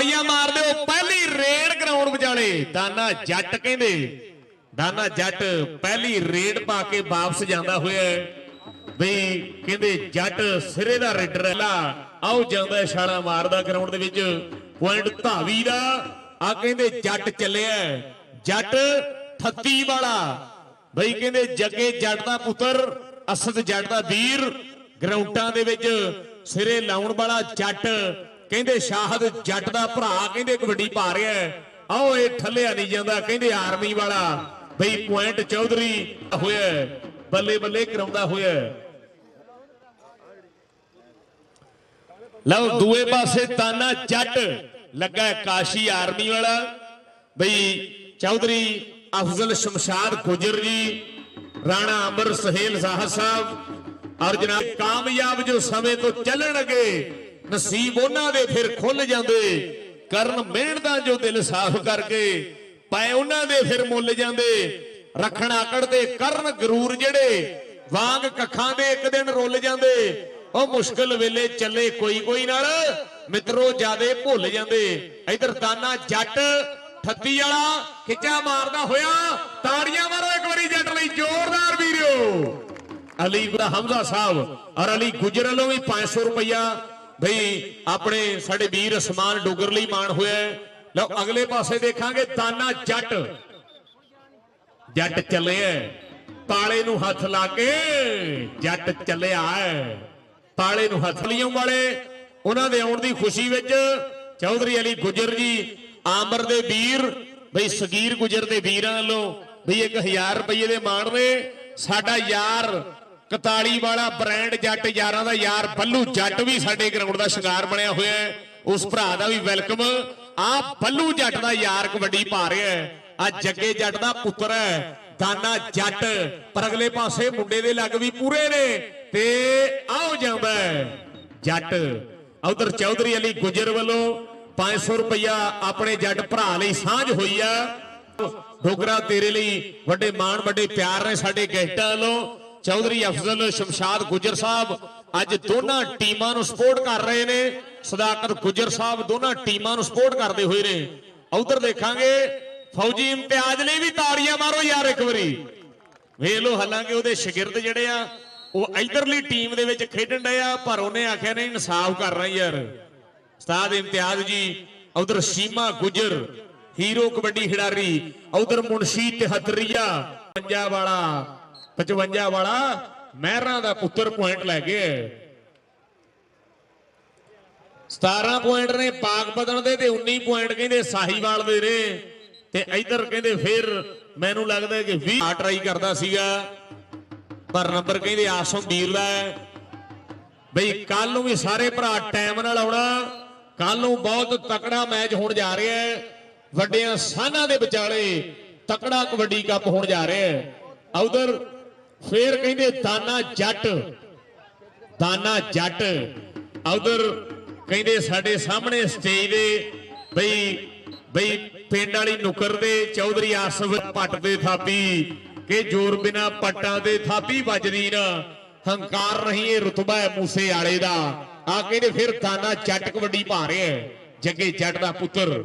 ताड़ियां मार दो पहली रेड ग्राउंड विचाले दाना जट कहंदे दाना जट पहली रेड पा के वापस जांदा होया बई कहंदे जट सिरे दा रेडर है आओ जांदा छाला मारदा ग्राउंड दे विच पॉइंट धावी दा आ कहंदे जट चलिया जट ठत्ती वाला बई कहंदे जगे जट दा पुत्र असद जट दा वीर ग्राउंडां दे विच सिरे लाउण वाला जट कहंदे शाहद जट दा भरा कहंदे कबड्डी पा रहा है आओ ये ठल्लिया नहीं जांदा कहंदे आर्मी वाला बई पॉइंट चौधरी होया बल्ले बल्ले कराउंदा होया लो दूए पासे ताना जट लगा काशी आर्मी वाला बई चौधरी अफजल शमशाद गुजर जी राणा अमर सहेल साहब साहब और जनाब कामयाब जो समय तो चलन लगे नसीब उन्हां दे फिर खुल जांदे करन मेहनतां जो दिल साफ करके पाए उन्हां दे फिर मुल जांदे रखण आकड़ ते करन गरूर जेड़े वांग कखां दे एक दिन रुल जांदे ओ मुश्किल वेले चले कोई कोई नाल मित्रो जादे भुल जांदे इधर ताना जट ठत्ती वाला खिचा मारदा होया ताड़ियां मारो एक बारी जट लई जोरदार वीरो अली हमजा साहब और अली गुजर वालों भी 500 रुपया भाई अपने साडे वीर असमान डोगर लई मान होया लो अगले पासे देखांगे ताना जट जट चले ताले नूं हथ ला के जट चलिया ताले नूं हथ लियों वाले उन्हां दे आउण दी खुशी विच चौधरी अली गुजर जी आमर दे वीर भाई सगीर गुजर दे वीरां वालों भाई 1000 रुपये दे मान ने साडा यार कताली वाला ब्रांड जट यारां दा यार बल्लू जट भी साडे ग्राउंड दा शिंगार बनया होया है उस भरा दा भी वेलकम आ बल्लू जट दा यार कबड्डी पा रहा है आ जगे जट दा पुत्र है दाना जट पर अगले पासे मुंडे दे लग भी पूरे ने ते आओ जांदा जट उधर चौधरी अली गुजर वालों 500 रुपया अपने जट भरा लई सांझ होई आ डोगरा तेरे लिए वड्डे मान वड्डे प्यार ने साडे गेस्टां वालों चौधरी अफजल शमशाद गुजर साहब अज दोनों टीमां नूं सपोर्ट कर रहे ने सदाकत गुजर साहब दोनों टीमां नूं सपोर्ट करते हुए ने उधर देखांगे फौजी इम्तियाज लिए भी ताड़ियां मारो यार एक बारी वेख लो हालांकि उहदे शागिर्द जिहड़े आ वो इधरली टीम दे विच खेडण डए आ पर उहने आख्या नहीं इंसाफ करना यार उस्ताद इम्तियाज जी उधर सीमा गुजर हीरो कबड्डी खिडारी उधर मुंशी तिहत्तरिया 55 वाला महरा का पुत्र पॉइंट लैके 17 पॉइंट ने पाकपतन दे 19 पॉइंट कहते साहीवाल दे ने ते इधर कहते फिर मैनू लगता है कि 20 ट्राई करता सीगा पर नंबर कहते आसम वीर दा है बई कल नूं भी सारे भरा टाइम नाल आउणा कल नूं बहुत तकड़ा मैच होण जा रहा है वड्डियां साहां दे विचाले तकड़ा कबड्डी कप होण जा रहा है उधर फिर कहते दाना जट उधर कहते साडे सामने स्टेज दे बई बई पिंड वाली नुकर दे चौधरी आसफ पट दे थापी के जोर बिना पट्टां दे थापी बजदी ना हंकार नहीं है रुतबा है मूसे आले दा आ कहते फिर दाना जट कबड्डी पा रहे है जगे जट दा पुत्र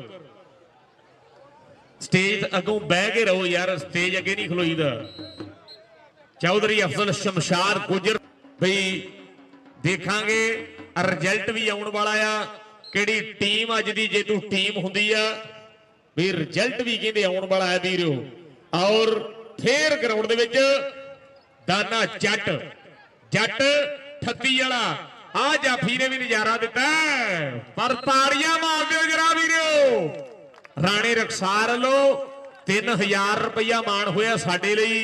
स्टेज अगों बह के रहो यार स्टेज अगे नहीं खलोईदा चौधरी अफजल शमशाद गुजर भाई देखांगे रिजल्ट भी आने वाला आ किहड़ी टीम अज दी जेतू टीम हुंदी आ भी रिजल्ट भी कहंदे आने वाला है वीरो और फिर ग्राउंड दे विच दाना जट जट ठत्ती वाला आ जाफी ने भी नजारा दिता पर ताड़ियां मार दिओ जरा वीरो राणे रखसार लो 3000 रुपया मान होया साडे लई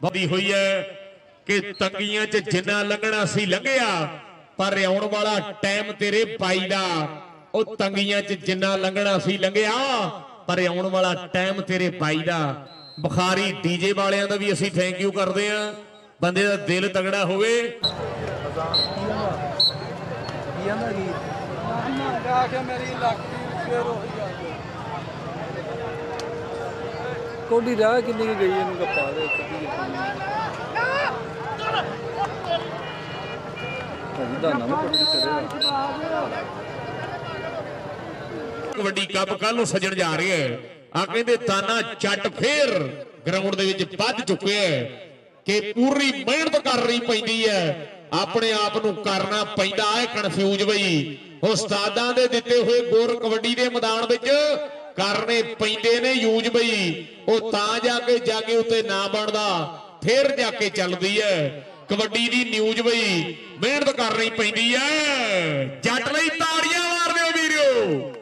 बदी हुई है कि तंगियां च जिन्ना लंघना सी लंघिया पर आउण वाला टाइम तेरे बाई दा ओ तंगियां च जिन्ना लंघना सी लंघिया पर आउण वाला टाइम तेरे बाई दा बुखारी डीजे वालियां दा भी असीं थैंक यू करदे आ बंदे दा दिल तगड़ा होवे कोडी राह किन्नी गई है इनका पा दे ਕਬੱਡੀ ਕੱਪ ਕੱਲ ਨੂੰ ਸਜਣ ਜਾ ਰਿਹਾ ਹੈ। ਆ ਕਹਿੰਦੇ ਤਾਨਾ ਜੱਟ ਫੇਰ ਗਰਾਊਂਡ ਦੇ ਵਿੱਚ ਵੱਧ ਚੁੱਕਿਆ ਹੈ ਕਿ ਪੂਰੀ ਮਿਹਨਤ ਕਰਨੀ ਪੈਂਦੀ ਹੈ, ਆਪਣੇ ਆਪ ਨੂੰ ਕਰਨਾ ਪੈਂਦਾ ਹੈ ਕਨਫਿਊਜ਼ ਬਈ। ਉਸਤਾਦਾਂ ਦੇ ਦਿੱਤੇ ਹੋਏ ਗੁਰ ਕਬੱਡੀ ਦੇ ਮੈਦਾਨ ਵਿੱਚ ਕਰਨੇ ਪੈਂਦੇ ਨੇ ਯੂਜ਼ ਬਈ। ਉਹ ਤਾਂ ਜਾ ਕੇ ਉੱਤੇ ਨਾ ਬਣਦਾ, ਫੇਰ ਜਾ ਕੇ ਚੱਲਦੀ ਹੈ ਕਬੱਡੀ ਦੀ ਨਿਊਜ਼ ਬਈ। ਮਿਹਨਤ ਕਰਨੀ ਪੈਂਦੀ ਹੈ। ਜੱਟ ਲਈ ਤਾੜੀਆਂ ਮਾਰ ਦਿਓ ਵੀਰੋ।